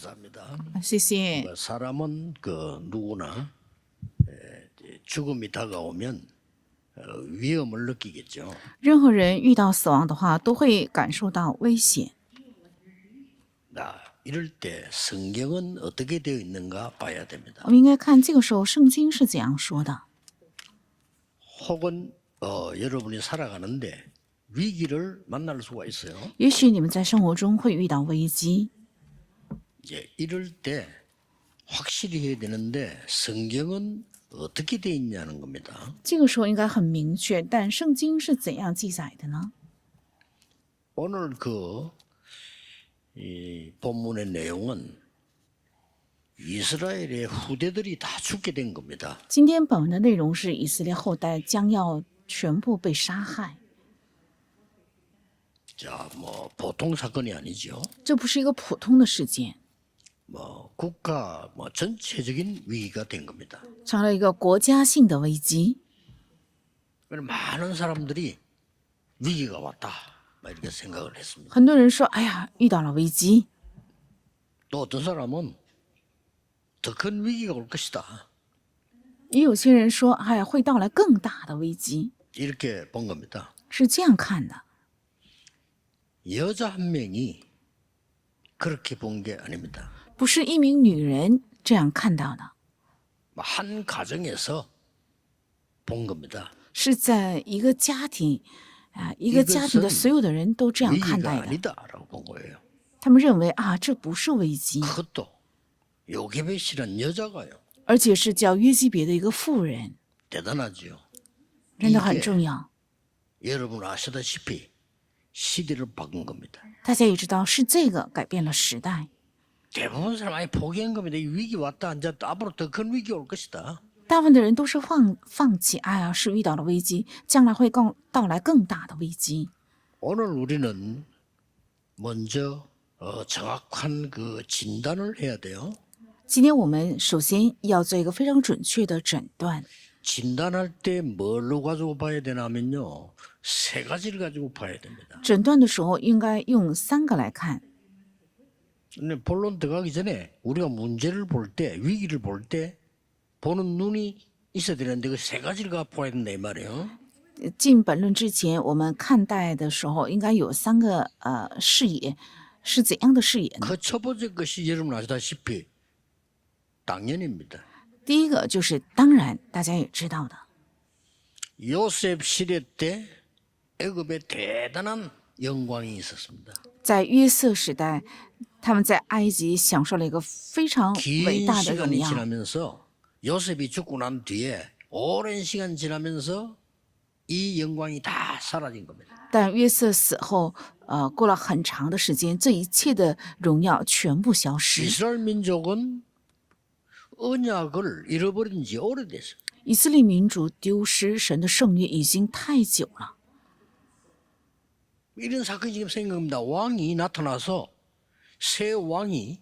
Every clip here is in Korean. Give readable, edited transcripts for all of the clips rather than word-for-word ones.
감사합니다. 谢谢。 사람은 누구나 죽음이 다가오면 위험을 느끼겠죠. 任何人遇到死亡的话，都会感受到危险。 이럴 때 성경은 어떻게 되어 있는가 봐야 됩니다. 我们应该看这个时候圣经是怎样说的。 혹은 여러분이 살아가는데 위기를 만날 수가 있어요. 也许你们在生活中会遇到危机， 이럴 때 확실히 해야 되는데 성경은 어떻게 되어 있냐는 겁니다. 这个时候应该很明确，但圣经是怎样记载的呢？ 오늘 이 본문의 내용은 이스라엘의 후대들이 다 죽게 된 겁니다. 今天本文的内容是以色列后代将要全部被杀害， 자, 보통 사건이 아니죠. 这不是一个普通的事件， 국가 전체적인 위기가 된 겁니다. 成了一个国家性的危机。 그래서 많은 사람들이 위기가 왔다, 이렇게 생각을 했습니다. 很多人说：“哎呀，遇到了危机。 또 어떤 사람은 더 큰 위기가 올 것이다, ”也有些人说：“哎呀，会到来更大的危机。 이렇게 본 겁니다. ”是这样看的。 여자 한 명이 그렇게 본 게 아닙니다. 不是一名女人这样看到的， 한 가정에서 본 겁니다. 是在一个家庭，一个家庭的所有的人都这样看 위기가 待的。 아니다라고 본 거예요. 他们认为啊，这不是危机， 그것도 요게벳이란 여자가요. 而且是叫约基别的一个妇人， 대단하지요. 真的很重要。 여러분 아시다시피 시대를 바꾼 겁니다. 大家也知道，是这个改变了时代。 대부분 사람 많이 포기한 겁니다. 이 위기 왔다. 이제 앞으로 더 큰 위기 올 것이다. 大部分的人都是放弃，哎呀，是遇到了危机，将来会到来更大的危机。 오늘 우리는 먼저 정확한 진단을 해야 돼요. 今天我们首先要做一个非常准确的诊断。 진단할 때 뭘로 가지고 봐야 되냐면요. 세 가지를 가지고 봐야 됩니다. 诊断的时候应该用3个来看。 근데 본론 들어가기 전에 우리가 문제를 볼 때, 위기를 볼 때 보는 눈이 있어야 되는데 그 세 가지를 갖고 봐야 된다 이 말이에요. 进本论之前，我们看待的时候应该有3个视野，是怎样的视野呢？ 그 첫 번째 것이 여러분 아시다시피 당연입니다. 第一个就是当然，大家也知道的， 요셉 시대 때 애굽에 대단한 영광이 있었습니다. 在约瑟时代，他们在埃及享受了一个非常伟 긴 大的荣 시간이 耀。 지나면서 요셉이 죽고 난 뒤에 오랜 시간 지나면서 이 영광이 다 사라진 겁니다. 但约瑟死后，过了很长的时间，这一切的荣耀全部消失。 이스라엘 민족은 언약을 잃어버린 지 오래됐어요. 以色列民族丢失神的圣约已经太久了。 이런 사건이 지금 생긴 겁니다. 왕이 나타나서 새 왕이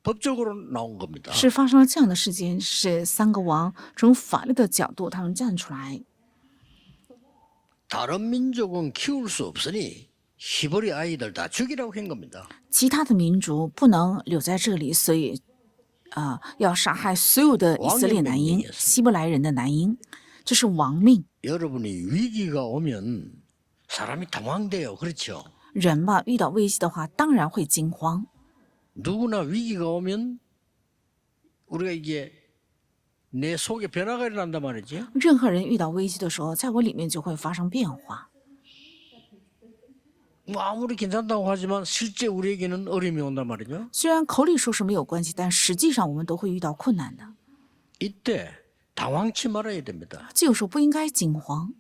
법적으로 나온 겁니다. 是发生了这样的事件，是3个王从法律的角度他们站出来。 다른 민족은 키울 수 없으니 히브리 아이들 다 죽이라고 한 겁니다. 其他的民族不能留在这里，所以要杀害所有的以色列男婴，希伯来人的男婴，这是亡命。 여러분이 위기가 오면 사람이 당황돼요. 그렇죠? 人嘛，遇到危机的话，当然会惊慌。 누구나 위기가 오면 우리가 이게 내 속에 변화가 일어난단 말이죠. 任何人遇到危机的时候，在我里面就会发生变化。 뭐 아무리 괜찮다고 하지만 실제 우리에게는 어려움이 온단 말이죠. 虽然口里说是没有关系，但实际上我们都会遇到困难的。 이때 당황치 말아야 됩니다. 这有时候不应该惊慌，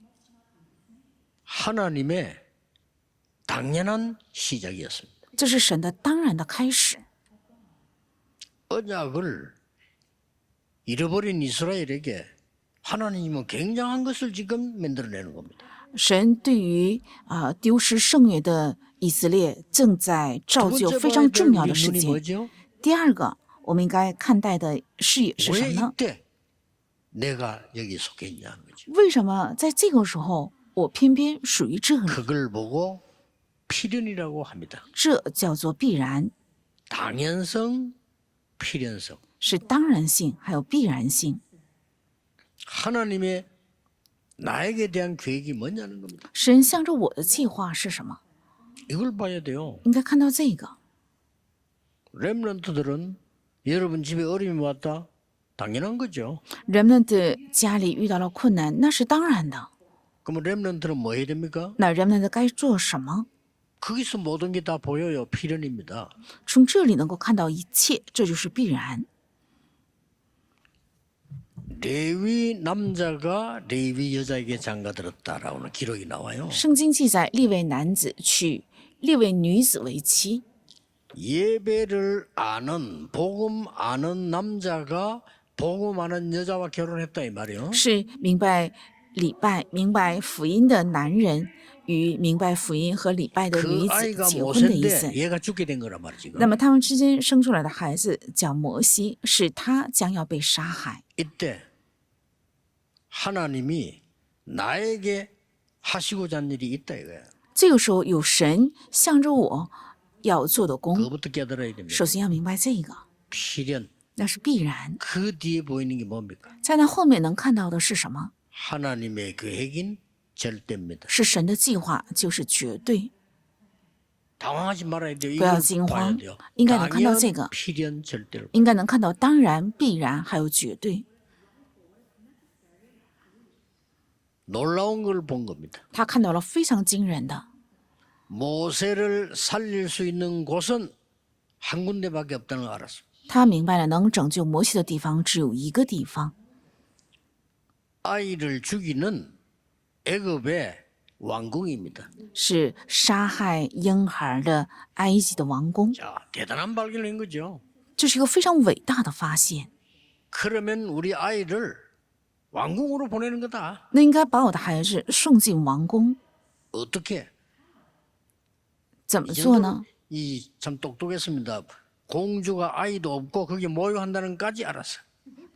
하나님의 당연한 시작이었습니다. 这是神的当然的开始。 언약을 잃어버린 이스라엘에게 하나님은 굉장한 것을 지금 만들어내는 겁니다. 神对于丢失圣约的以色列正在造就非常重要的事 눈이 件。 뭐죠? 第二个，我们应该看待的视野是什 왜 么呢？ 이때 내가 여기 속해 있냐는 거죠. 为什么在这个时候我偏偏属于这里？ 그걸 보고 필연이라고 합니다. 这叫做必然。 당연성, 필연성. 是当然性，还有必然性。 하나님의 나에게 대한 계획이 뭐냐는 겁니다. 神向着我的计划是什么？ 이걸 봐야 돼요. 应该看到这个。 렘넌트들은 여러분 집에 어려움이 왔다? 당연한 거죠. 人们的家里遇到了困难，那是当然的。 그러면 렘넌트는 뭐 해야 됩니까? 那人们该做什么？ 거기서 모든 게 다 보여요. 필연입니다. 从这里能够看到一切，这就是必然。 레위 남자가 레위 여자에게 장가들었다라고는 기록이 나와요. 圣经记载，利未男子娶利未女子为妻。 예배를 아는 복음 아는 남자가 복음 아는 여자와 결혼했다 이 말이에요. 是明白礼拜、明白福音的男人与明白福音和礼拜的 그 女子 아이가 结婚的意思。 모세인데 얘가 죽게 된 거란 말이지. 那么他们之间生出来的孩子叫摩西，是他将要被杀害。 이때 하나님이 나에게 하시고자 한 일이 있다 이거야. 这个时候有神向着我要做的工， 그것부터 깨달아야 됩니다. 首先要明白这个， 필연. 那是必然。 그 뒤에 보이는 게 뭡니까? 在那后面能看到的是什么？ 하나님의 계획인 절대입니다. 是神的计划，就是绝对。 당황하지 말아야 돼요. 不要 이걸 惊 봐야 慌， 돼요. 应该能看到 당연, 这个， 필연, 절대로. 应该能看到当然、必然，还有绝对。 놀라운 걸 본 겁니다. 他看到了非常惊人的， 모세를 살릴 수 있는 곳은 한 군데밖에 없다는 걸 알았어요. 他明白了能拯救摩西的地方只有一个地方， 아이를 죽이는 애굽의 왕궁입니다. 是杀害婴孩的埃及的王宫。 자, 대단한 발견인 거죠. 这是一个非常伟大的发现。 그러면 우리 아이를 왕궁으로 보내는 거다. 那应该把我的孩子送进王宫， 어떻게? 怎么做呢？ 이 참 똑똑했습니다. 공주가 아이도 없고 거기 모욕한다는 까지 알았어.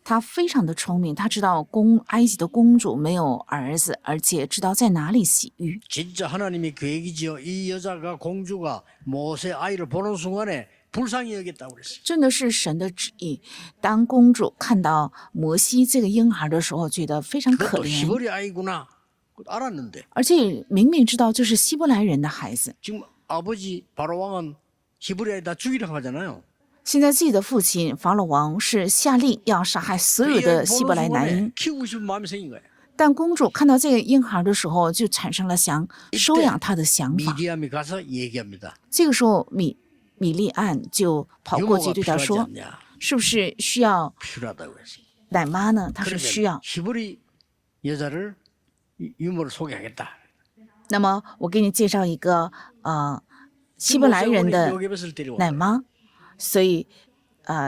他非常的聪明，他知道埃及的公主没有儿子，而且知道在哪里洗浴。 진짜 하나님의 계획이지요. 이 여자가 공주가 모세 아이를 보는 순간에 불쌍히 여겼다고 그랬어요. 真的是神的旨意。当公主看到摩西这个婴孩的时候，觉得非常可 그것도 怜， 히브리 아이구나 알았는데 而且明明知道这是希伯来人的孩子。 지금 아버지 바로 왕은 히브리 아이 다 죽이라고 하잖아요. 现在自己的父亲法老王是下令要杀害所有 이 的 아이 希伯 보는 来男 순간에 婴， 키우고 싶은 마음이 생긴 거예요. 但公主看到这个婴孩的时候，就产生了想收养他的想法。 미디암이 가서 얘기합니다. 这个时候，米利暗就跑过去 유모가 对他 필요하지 说 않냐? ：“是不是需要 필요하다고 했어요. 奶妈呢？她是需 그러면 要。 히브리 여자를 유모를 소개하겠다. 那么我给你介绍一个希伯来人的 요게벳을 데려온 奶 거예요. 妈，所以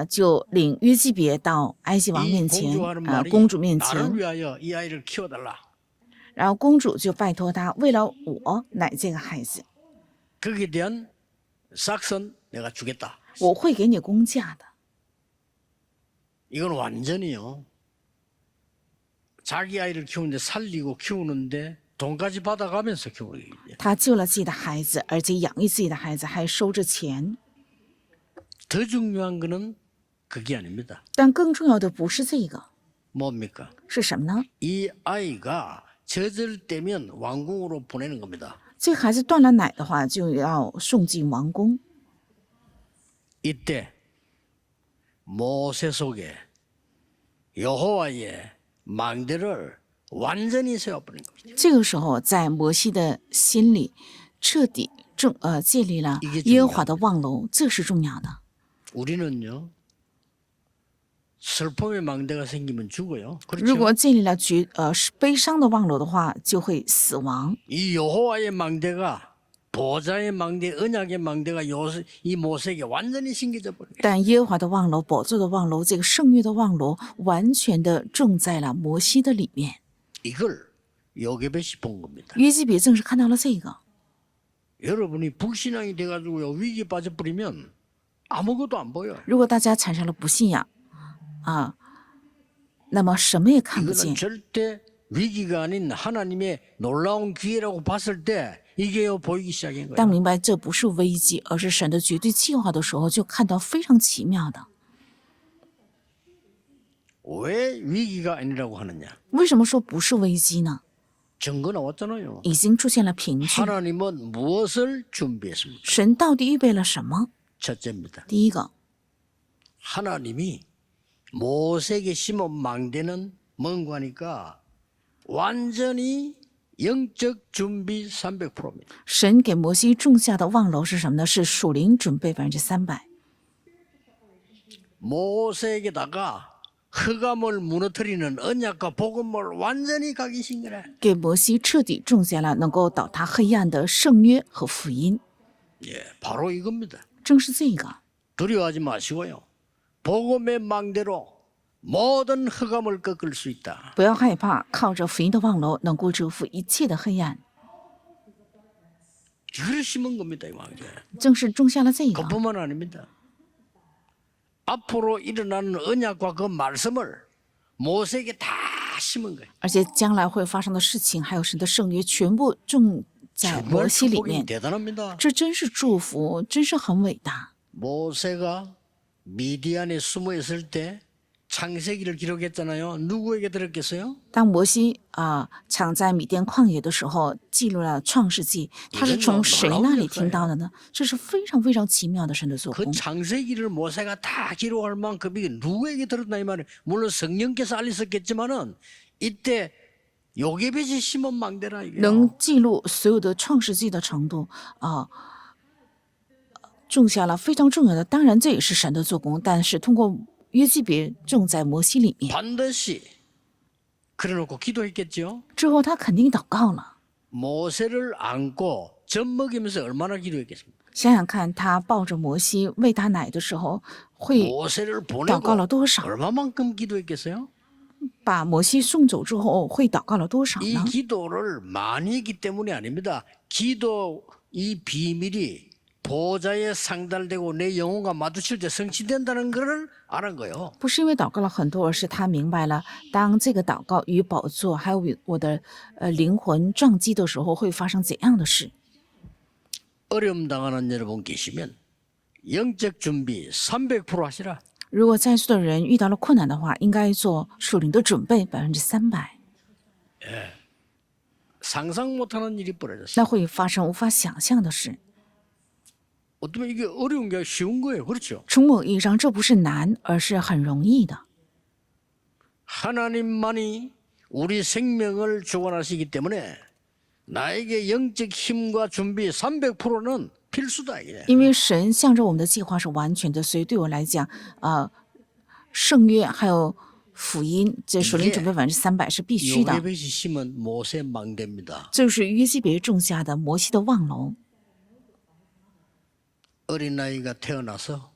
就领约基别到埃及王 이 面前 공주하는 말이 公主面 나를 前， 위하여 이 아이를 키워달라. 然后公主就拜托他，为了我奶这个孩子， 거기에 대한 싹선 내가 주겠다. 我会给你工价的。 이건 완전히요. 자기 아이를 키우는데 살리고 키우는데 돈까지 받아가면서 키우는 거예요. 他救了自己的孩子，而且养育自己的孩子，还收着钱。 더 중요한 거는 그게 아닙니다. 但更重要的不是这个， 뭡니까? 是什么呢？ 이 아이가 젖을 떼면 왕궁으로 보내는 겁니다. 这个孩子断了奶的话，就要送进王宫。 이때 모세 속에 여호와의 망대를 완전히 세워버린 겁니다. 这个时候，在摩西的心里彻底建立了 이게 耶和华的望楼，这是重要的。 우리는요 슬픔의 망대가 생기면 죽어요. 如 그렇죠? 果建立了悲伤的望楼的话，就会死亡。 이 여호와의 망대가 보좌의 망대, 언약의 망대가 이 모세에게 완전히 심겨져 버려요. 但耶和华的望楼、宝座的望楼、这个圣约的望楼，完全的种在了摩西的里面。 이걸 요게벳이 본 겁니다. 约基别正是看到了这个。 여러분이 불신앙이 돼가지고요 위기에 빠져버리면 아무것도 안 보여요. 如果大家产生了不信仰那么什么也看不 이거는 见。 절대 위기가 아닌 하나님의 놀라운 기회라고 봤을 때 이게요 보이기 시작한 当 거예요. 明白这不是危机，而是神的绝对计划的时候，就看到非常奇妙的。 왜 위기가 아니라고 하느냐? 为什么说不是危机呢？ 증거 나왔잖아요. 已经出现了凭据。 하나님은 무엇을 준비했습니까? 神到底预备了什么？ 첫째입니다. 第一个， 하나님이 모세에게 심은 망대는 뭔가 하니까 완전히 영적 준비 300%입니다. 神给摩西种下的望楼是什么呢？是属灵准备300%。 모세에게다가 흑암을 무너뜨리는 언약과 복음을 완전히 각인신 거래. 给摩西彻底种下了能够倒塌黑暗的圣约和福音， 예, 바로 이겁니다. 正是这个。 두려워하지 마시고요. 복음의 망대로 모든 흑암을 꺾을 수 있다. 不要害怕，靠着福音的望楼能够征服一切的黑暗， 이걸 심은 겁니다, 이 망대. 正是种下了这个。 그뿐만 아닙니다. 앞으로 일어나는 언약과 그 말씀을 모세에게 다 심은 거예요. 而且将来会发生的事情，还有神的圣约，全部种在摩 정말 西里 축복이 面。 대단합니다. 这真是祝福，真是很伟大。 모세가 미디안에 숨어 있을 때 창세기를 기록했잖아요. 누구에게 들었겠어요? 当摩西藏在米甸旷野的时候，记录了创世纪，他是从谁那里听到的呢？这是非常非常奇妙的神的做 그 工。 창세기를 모세가 다 기록할 만큼 이게 누구에게 들었나 이 말이에요. 물론 성령께서 알리셨겠지만은 이때 요게벳이 심은 망대라 이게. 能记录所有的创世纪的程度种下了非常重要的。当然，这也是神的做工，但是通过约基别种在摩西里面 반드시 그래놓고 기도했겠죠. 之后，他肯定祷告了。 모세를 안고 젖 먹이면서 얼마나 기도했겠습니까? 想想看，他抱着摩西喂他奶的时候，会 모세를 祷告了 보내고 多少？ 얼마만큼 기도했겠어요? 把摩西送走之后，会祷告了多少 이 呢？ 기도를 많이 했기 때문이 아닙니다. 기도 이 비밀이 보좌에 상달되고 내 영혼과 마주칠 때 성취된다는 것을 알은 거예요. 不是因为祷告了很多，而是他明白了，当这个祷告与宝座还有与我的灵魂撞击的时候，会发生怎样的事。 어려움 당하는 여러분 계시면 영적 준비 300% 하시라. 如果在座的人遇到了困难的话，应该做属灵的准备300%， 상상 못하는 일이 벌어졌어요. 那会发生无法想象的事。 어쩌면 이게 어려운 게 쉬운 거예요. 그렇죠? 从某意义上，这不是难，而是很容易的。 하나님만이 우리 생명을 주관하시기 때문에 나에게 영적 힘과 준비 300%는 필수다 이게. 因为神向着我们的计划是完全的，所以对我来讲，圣约还有福音，这属灵准备300%是必须的。 요게벳이 심은 모세 망대입니다. 这就是约基别种下的摩西的望楼。 어린아이가 태어나서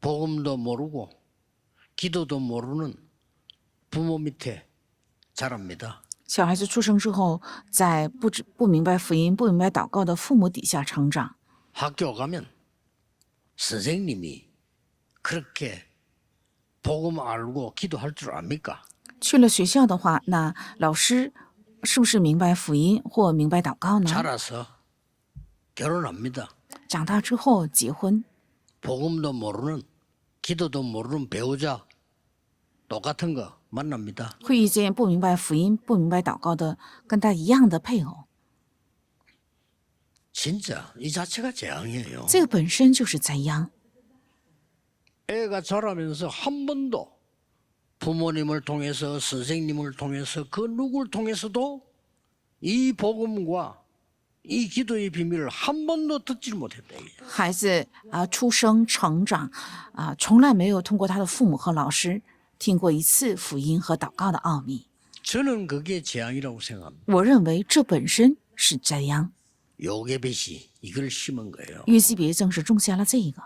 복음도 모르고 기도도 모르는 부모 밑에 자랍니다. 小孩子出生之后，在不明白福音、不明白祷告的父母底下成长。 학교 가면 선생님이 그렇게 복음 알고 기도할 줄 압니까? 去了学校的话，那老师是不是明白福音或明白祷告呢？ 자라서 결혼합니다. 长大之后结婚， 복음도 모르는 기도도 모르는 배우자 똑같은 거 만납니다. 会遇见不明白福音、不明白祷告的跟他一样的配偶， 진짜 이 자체가 재앙이에요. 这个本身就是灾殃。 애가 자라면서 한 번도 부모님을 통해서 선생님을 통해서 그 누구를 통해서도 이 복음과 이 기도의 비밀을 한 번도 듣지 못했다. 孩子出生成长从来没有通过他的父母和老师听过一次福音和祷告的奥秘。 저는 그게 재앙이라고 생각합니다. 我认为这本身是灾殃。 요게벳이 이걸 심은 거예요. 约基别正是种下了这个，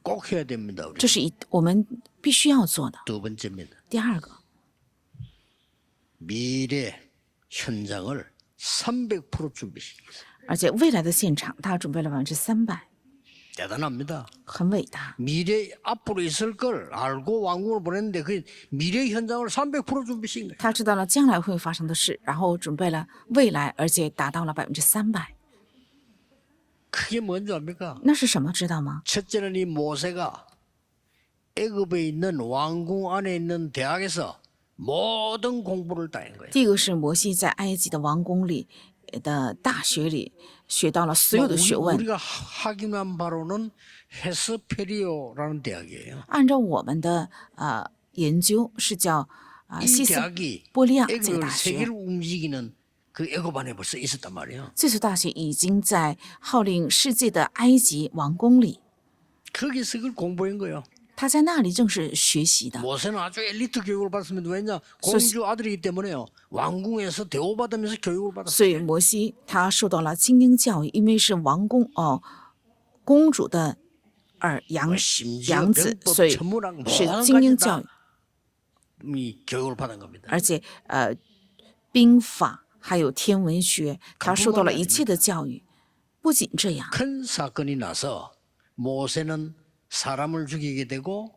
꼭 해야 됩니다. 우리. 这是我们必须要做的。 두 번째입니다. 第二个， 미래 현장을 300% 준비시키겠습니다. 而且未来的现场他准备了300%。 대단합니다. 很伟大。 미래 앞으로 있을 걸 알고 왕궁을 보냈는데 그 미래 현장을 300% 준비신 거예요. 他知道了将来会发生的事，然后准备了未来，而且达到了300%。 그게 뭔지 압니까? 那是什么？知道吗？ 첫째는 이 모세가 애굽에 있는 왕궁 안에 있는 대학에서 모든 공부를 다 한 거예요. 第一个是摩西在埃及的王宫里的大学里学到了所有的学问。 우리가 확인한 바로는 헤스페리오라는 대학이에요. 按照我们的研究是叫 이 西斯 대학이 波利亚这个 애굽을 大学。 세계를 움직이는 그 애굽 안에 벌써 있었단 말이에요. 这所大学已经在号令世界的埃及王宫里， 거기서 그걸 공부한 거예요. 他在那里正是学习的。 모세는 아주 엘리트 교육을 받습니다. 왜냐? 공주 아들이기 때문에요. 왕궁에서 대우받으면서 교육을 받았어요. 所以摩西他受到了精英教育，因为是王宫公主的养子，所以是精英教育， 이 교육을 받은 겁니다. 而且兵法还有天文学，他受到了一切的教育。不仅这样， 큰 사건이 나서 모세는 사람을 죽이게 되고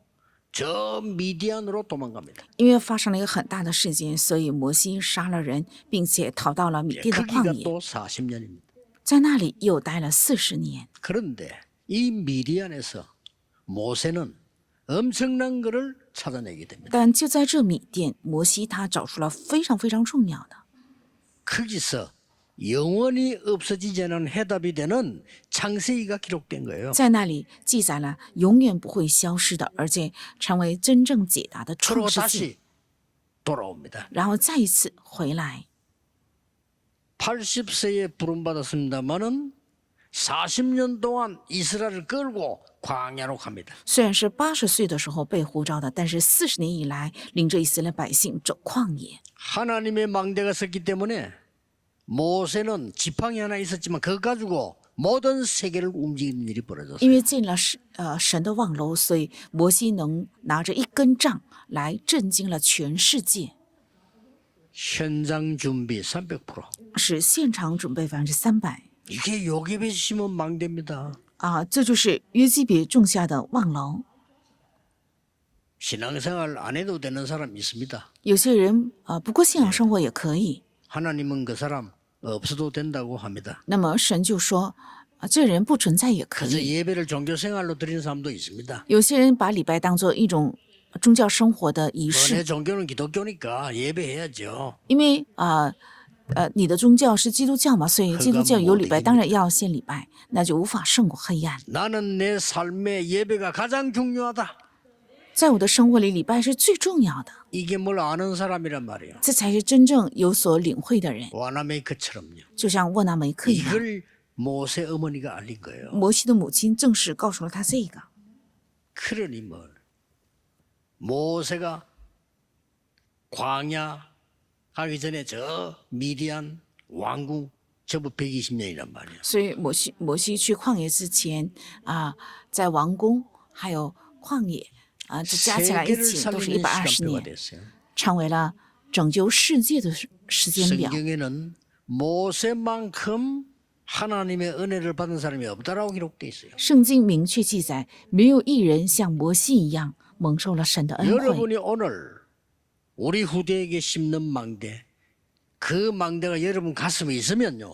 저 미디안으로 도망갑니다. 因为发生了一个很大的事件，所以摩西杀了人，并且逃到了米甸的 거기가 旷野， 또 40년입니다. 在那里又待了40年。 그런데 이 미디안에서 모세는 엄청난 것을 찾아내게 됩니다. 但就在这米甸，摩西他找出了非常非常重要的， 거기서 영원히 없어지지 않은 해답이 되는 창세기가 기록된 거예요. 在那里记载了永远不会消失的，而且成为真正解答的创 그리고 世纪， 다시 돌아옵니다. 然后再一次回来。 80세에 부름받았습니다마는 40년 동안 이스라엘을 끌고 광야로 갑니다. 虽然是80岁的时候被呼召的，但是40年以来领着以色列百姓走旷野。 하나님의 망대가 섰기 때문에 모세는 지팡이 하나 있었지만 그거 가지고 모든 세계를 움직이는 일이 因 벌어졌어요. 为进了神的望楼，所以摩西能拿着一根杖来震惊了全世界， 현장 준비 300%. 使现场准备300%。 이게 요괴배 심은 망대입니다. 这就是约基别种下的望楼。 신앙생활 안 해도 되는 사람 있습니다. 有些人不过信仰生活也可以， 하나님은 그 사람 없어도 된다고 합니다. 那么神就说这人不存在也可 그래서 以。 예배를 종교생활로 드리는 사람도 있습니다. 有些人把礼拜当做一种宗教生活的仪 내 式， 종교는 기독교니까 예배해야죠. 因为你的宗教是基督教嘛，所以基督教有礼拜，当然要献礼拜，那就无法胜过黑暗。 나는 내 삶에 예배가 가장 중요하다. 在我的生活里，礼拜是最重要的， 이게 뭘 아는 사람이란 말이에요. 这才是真正有所领会的人。 와나메이크처럼요. 就像沃纳梅克一样， 이걸 모세 어머니가 알린 거예요. 摩西的母亲正是告诉了他这个。 그러니 뭘 모세가 광야 가기 전에 저 미디안 왕궁 전부 120년이란 말이에요. 所以摩西去旷野之前在王宫还有旷野这加起来一 세계를 起都是 살리는 120 시간표가 年， 됐어요. 成为了拯救世界的时间表。 성경에는 모세만큼 하나님의 은혜를 받은 사람이 없다라고 기록돼 있어요. 圣经明确记载，没有一人像摩西一样蒙受了神的恩惠。 여러분이 오늘 우리 후대에게 심는 망대, 그 망대가 여러분 가슴에 있으면요,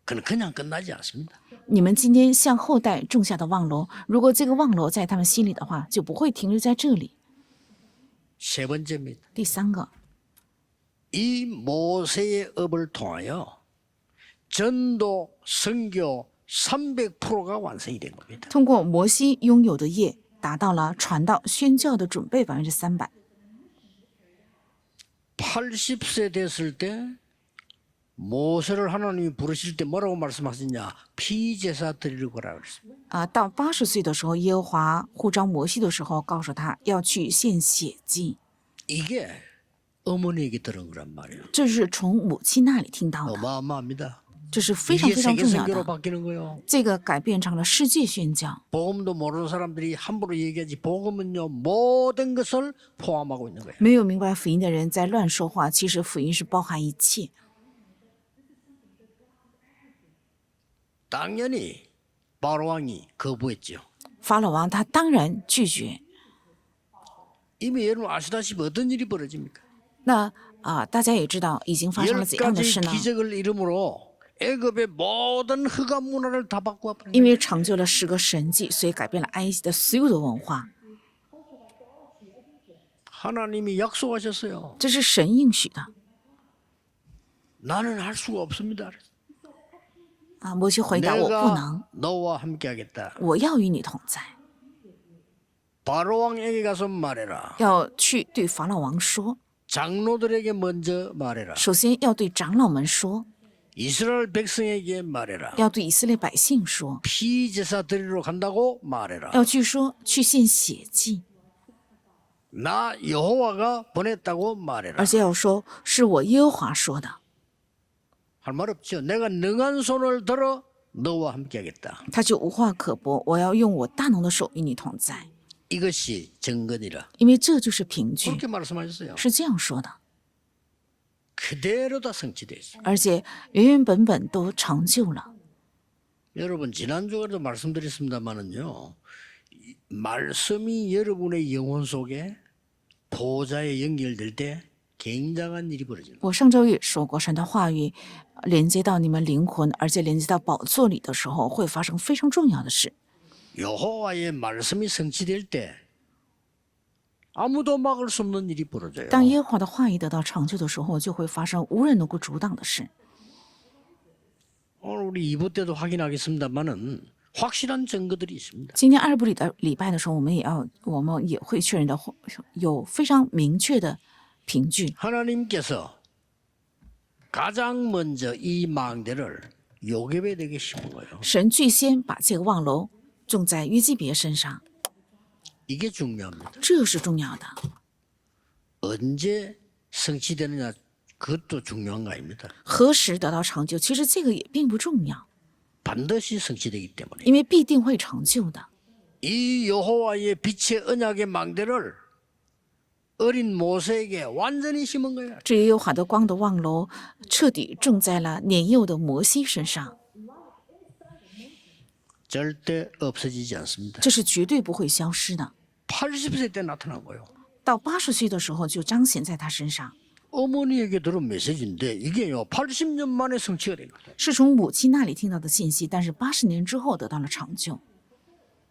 그건 그냥 끝나지 않습니다. 你们今天向后代种下的望楼，如果这个望楼在他们心里的话，就不会停留在这里。 세 번째입니다. 第三个， 이 모세의 업을 통하여 전도, 선교 300%가 완성이 된 겁니다. 通过摩西拥有的业，达到了传道宣教的准备300%。 80세 됐을 때 모세를 하나님이 부르실 때 뭐라고 말씀하셨냐? 피제사 드리러 가라 그랬습니다. 到80岁的时候，耶和华呼召摩西的时候，告诉他要去献血祭。 이게 어머니에게 들은 거란 말이에요. 这是从母亲那里听到的， 어마어마합니다. 这是非常 이게 非常 세계 重要 선교로 的。 바뀌는 거예요. 这个改变成了世界宣教。 복음도 모르는 사람들이 함부로 얘기하지 복음은요 모든 것을 포함하고 있는 거예요. 没有明白福音的人在乱说话，其实福音是包含一切。 당연히 바로 왕이 거부했죠. 法老王他当然拒绝。 이미 여러분 아시다시피 어떤 일이 벌어집니까? 那大家也知道已经发生了怎样的事 10가지 呢？ 기적을 이름으로 애굽의 모든 흑암 문화를 다 바꿔버린 因为成就了10个神迹，所以改变了埃及的所有的文化。 하나님이 약속하셨어요. 这是神应许的 나는 할 수가 없습니다. 摩西回答我不能， 내가 너와 함께하겠다. 我要与你同在， 바로 왕에게 가서 말해라. 要去对法老王说。 장로들에게 먼저 말해라. 首先要对长老们说， 이스라엘 백성에게 말해라. 要对以色列百姓说， 피제사 드리러 간다고 말해라. 要去说去献血祭， 나 여호와가 보냈다고 말해라. 而且要说是我耶和华说的。 할 말 없죠. 내가 능한 손을 들어 너와 함께하겠다. 他就无话可驳，我要用我大能的手与你同在， 이것이 증거니라. 因为这就是凭据， 그렇게 말씀하셨어요. 是这样说的， 그대로 다 성취됐어요. 而且原原本本都成就了。 여러분 지난주에도 말씀드렸습니다마는요. 말씀이 여러분의 영혼 속에 보좌에 연결될 때 굉장한 일이 벌어집니다. 我上周也说过，神的话语连接到你们灵魂，而且连接到宝座里的时候，会发生非常重要的事。 여호와의 말씀이 성취될 때 아무도 막을 수 없는 일이 벌어져요. 当耶和华的话语得到成就的时候，就会发生无人能够阻挡的事。 오늘 우리 2부 때도 확인하겠습니다만은 확실한 증거들이 있습니다. 今天2部里的礼拜的时候，我们也会确认的，有非常明确的凭据。 하나님께서 가장 먼저 이 망대를 요게벳에게 심은 거예요. 神最先把这个望楼种在约基别身上， 이게 중요합니다. 这是重要的。 언제 성취되느냐 그것도 중요한 거 아닙니다. 何时得到成就，其实这个也并不重要， 반드시 성취되기 때문에 因为必定会成就的。 이 여호와의 빛의 언약의 망대를 어린 모세에게 완전히 심은 거예요. 这耶和华的光的望楼彻底种在了年幼的摩西身上， 절대 없어지지 않습니다. 这是绝对不会消失的。 80세 때 나타나고요. 到80岁的时候就彰显在他身上， 어머니에게 들은 메시지인데 이게요 80년 만에 성취가 된 거예요. 是从母亲那里听到的信息，但是80年之后得到了成就。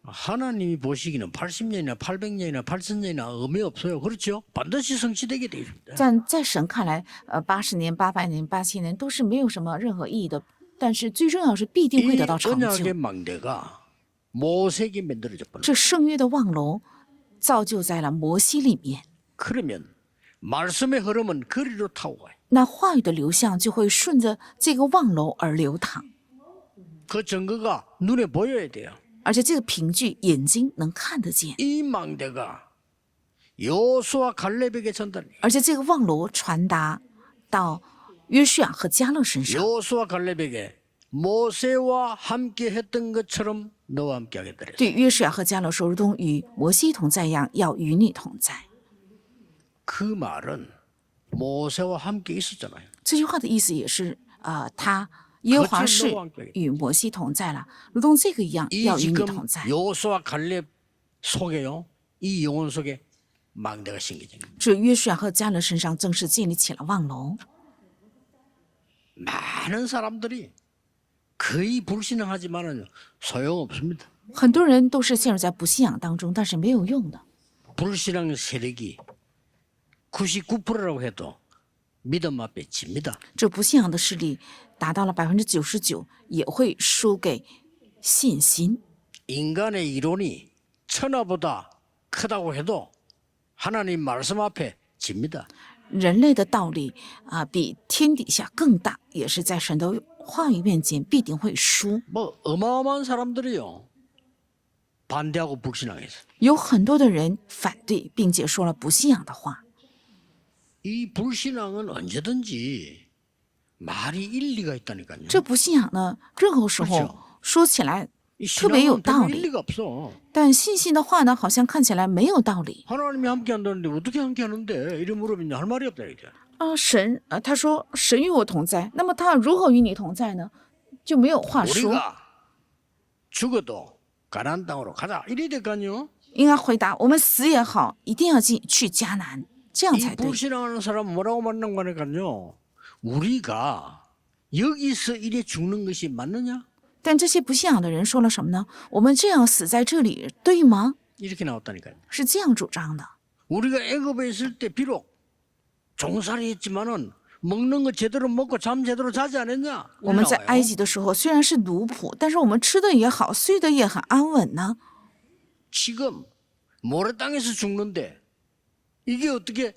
하나님이 보시기는 80년이나 800년이나 80년이나 의미 없어요. 그렇죠? 반드시 성취되게 되어 있습니다. 在神看来80年、800年、8000年都是没有什么任何意义的，但是最重要是必定会 이 得到成就 언약의 。 망대가 모세에게 만들어졌구나. 这圣约的望楼造就在了摩西里面， 그러면 말씀의 흐름은 거리로 타고 가요. 那话语的流向就会顺着这个望楼而流淌， 그 증거가 눈에 보여야 돼요. 而且这个凭据眼睛能看得见， 이 망대가 여호수아 갈렙에게 전달해요. 而且这个望楼传达到约书亚和迦勒身上。 여호수아 갈렙에게 모세와 함께 했던 것처럼 너와 함께 하겠다 그랬어요. 对约书亚和迦勒说，如同与摩西同在一样，要与你同在。 그 말은 모세와 함께 있었잖아요. 这句话的意思也是，他耶和华是与摩西同在了，如同这个一样， 이 要与你 지금 同在。 여호수아 갈렙 속에요. 이 영혼 속에 망대가 생기죠. 这约书亚和迦勒身上正式建立起了望楼。 많은 사람들이 거의 불신앙하지만은 소용없습니다. 很多人都是陷入在不信仰当中，但是没有用的。 불신앙 세력이 99%라고 해도 믿음 앞에 집니다. 这不信仰的势力达到了99%，也会输给信心。 인간의 이론이 천하보다 크다고 해도 하나님 말씀 앞에 집니다. 人类的道理比天底下更大，也是在神的话语面前必定会输。 뭐 어마어마한 사람들이요. 반대하고 불신앙해서 有很多的人反对，并且说了不信仰的话。 이 불신앙은 언제든지 말이 일리가 있다니까요. 这不信仰呢，任何时候 그렇죠 说起来 이 特别有 신앙은 道 별로 理， 일리가 없어. 但信心的话呢，好像看起来没有道理。 하나님이 함께 한다는데 어떻게 함께 하는데 이런 물으면 할 말이 없다 이제. 他说神与我同在，那么他如何与你同在呢？就没有话说。 우리가 죽어도 가나안 땅으로 가자. 이래야 될까요? 应该回答：我们死也好，一定要去迦南，这样 이 才对。 불신앙하는 사람 뭐라고 말하는 거니까요. 우리가 여기서 이래 죽는 것이 맞느냐? 但这些不信仰的人说了什么呢？我们这样死在这里，对吗？ 이렇게 나왔다니까요. 是这样主张的。 우리가 애굽에 있을 때 비록 종살이 했지만은 먹는 거 제대로 먹고 잠 제대로 자지 않았냐? 我们在埃及的时候虽然是奴仆，但是我们吃的也好，睡得也很安稳呢。 지금 모래 땅에서 죽는데 이게 어떻게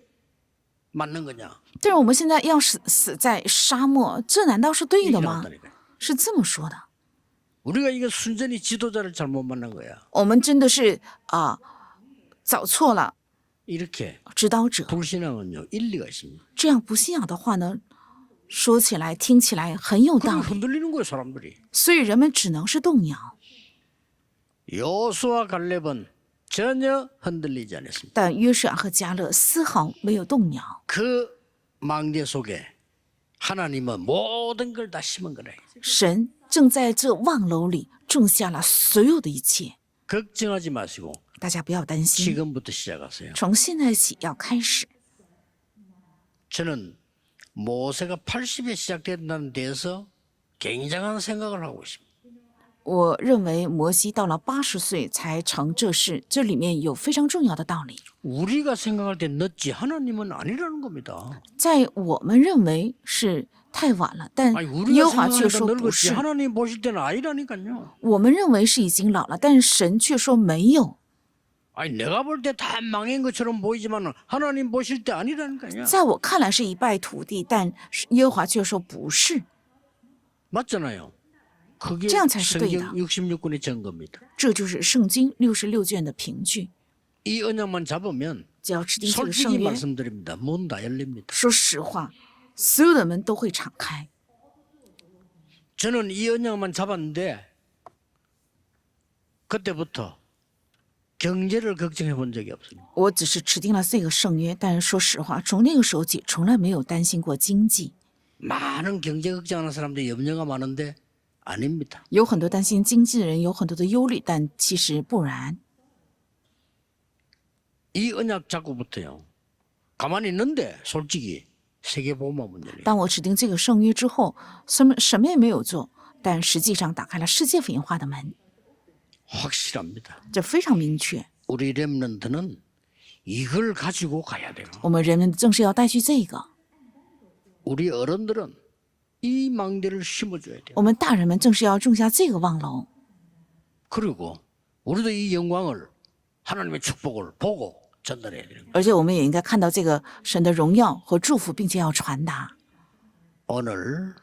맞는 거냐? 但是我们现在要死在沙漠，这难道是对 이렇게 的吗？ 나왔다니까요. 是这么说的。 우리가 이거 순전히 지도자를 잘못 만난 거야. 我们真的是找错了 이렇게 指导者。 불신앙은요 일리가 있습니다. 这样不信仰的话呢，说起来听起来很有道 그럼 理， 흔들리는 거예요 사람들이. 所以人们只能是动摇。 여호수아 갈렙은 전혀 흔들리지 않았습니다. 但约瑟和迦勒丝毫没有动摇， 그 망대 속에 하나님은 모든 걸 다 심은 거라. 神正在这望楼里种下了所有的一切。 걱정하지 마시고 大家不要担心， 지금부터 시작하세요. 从现在起要开始。 저는 모세가 80에 시작된다는 데에서 굉장한 생각을 하고 있습니다. 我认为摩西到了80岁才成这事，这里面有非常重要的道理。 우리가 생각할 때 늦지 하나님은 아니라는 겁니다. 在我们认为是太晚了，但 아니 耶 우리가 和华却 생각하니까 说不 늙었지 是。 하나님 보실 때는 아니라니까요. 我们认为是已经老了，但是神却说没有。 아니 내가 볼 때 다 망한 것처럼 보이지만 하나님 보실 때 아니라니까요. 在我看来是一败涂地，但耶和华却说不是。 맞잖아요. 그게 这样才是对的。 성경 66권의 증거입니다. 这就是圣经66卷的凭据。 이 언약만 잡으면 只要吃进这个圣 솔직히 约， 말씀드립니다. 문 다 열립니다. 说实话，所有的门都会敞开。 저는 이 언약만 잡았는데 그때부터 경제를 걱정해 본 적이 없습니다. 我只是持定了这个圣约，但是说实话，从那个时候起，从来没有担心过经济。 많은 경제 걱정하는 사람들이 염려가 많은데 아닙니다. 有很多担心经济的人，有很多的忧虑，但其实不然。 이 언약 잡고부터요. 가만히 있는데 솔직히 세계복음화 문 열려요. 当我指定这个圣约之后，什么也没有做，但实际上打开了世界福音化的门， 확실합니다. 这非常明确。 우리 렘넌트는 이걸 가지고 가야 돼요. 我们人们正是要带去这个， 우리 어른들은 이 망대를 심어줘야 돼요. 我们大人们正是要种下这个望楼， 그리고 우리도 이 영광을 하나님의 축복을 보고 전달해야 되는 거예요. 而且我们也应该看到这个神的荣耀和祝福，并且要传达。 오늘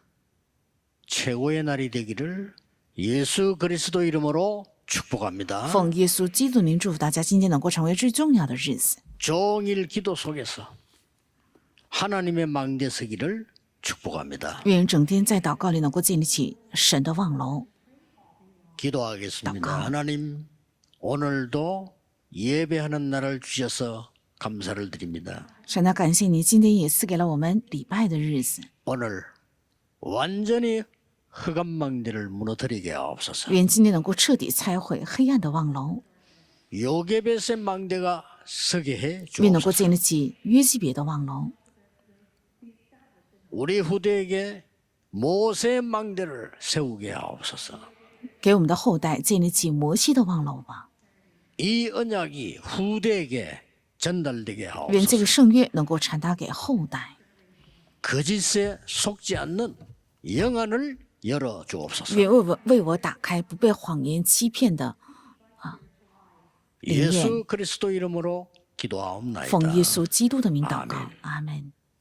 최고의 날이 되기를 예수 그리스도 이름으로 축복합니다. 奉耶稣基督的名祝福大家，今天能够成为最重要的日子。 종일 기도 속에서 하나님의 망대 서기를 축복합니다. 愿整天在祷告里能够建立起神的望楼。 기도하겠습니다. 하나님 오늘도 예배하는 날을 주셔서 감사를 드립니다. 神啊，感谢你今天也赐给了我们礼拜的日子。 오늘 완전히 흑암 망대를 무너뜨리게 하옵소서. 愿今天能够彻底拆毁黑暗的望楼， 요게벳의 망대가 서게 해 愿能够 주옵소서. 建立起约基别的望楼。 우리 후대에게 모세의 망대를 세우게 하옵소서. 给我们的后代建立起摩西的望楼吧。 이 언약이 후대에게 전달되게 愿这 하옵소서. 个圣约能够传达给后代。 거짓에 속지 않는 영안을 열어 주옵소서. 愿为我打开不被谎言欺骗的。 예수 그리스도 이름으로 기도하옵나이다. 奉耶稣基督的名祷告 아멘 ，阿门。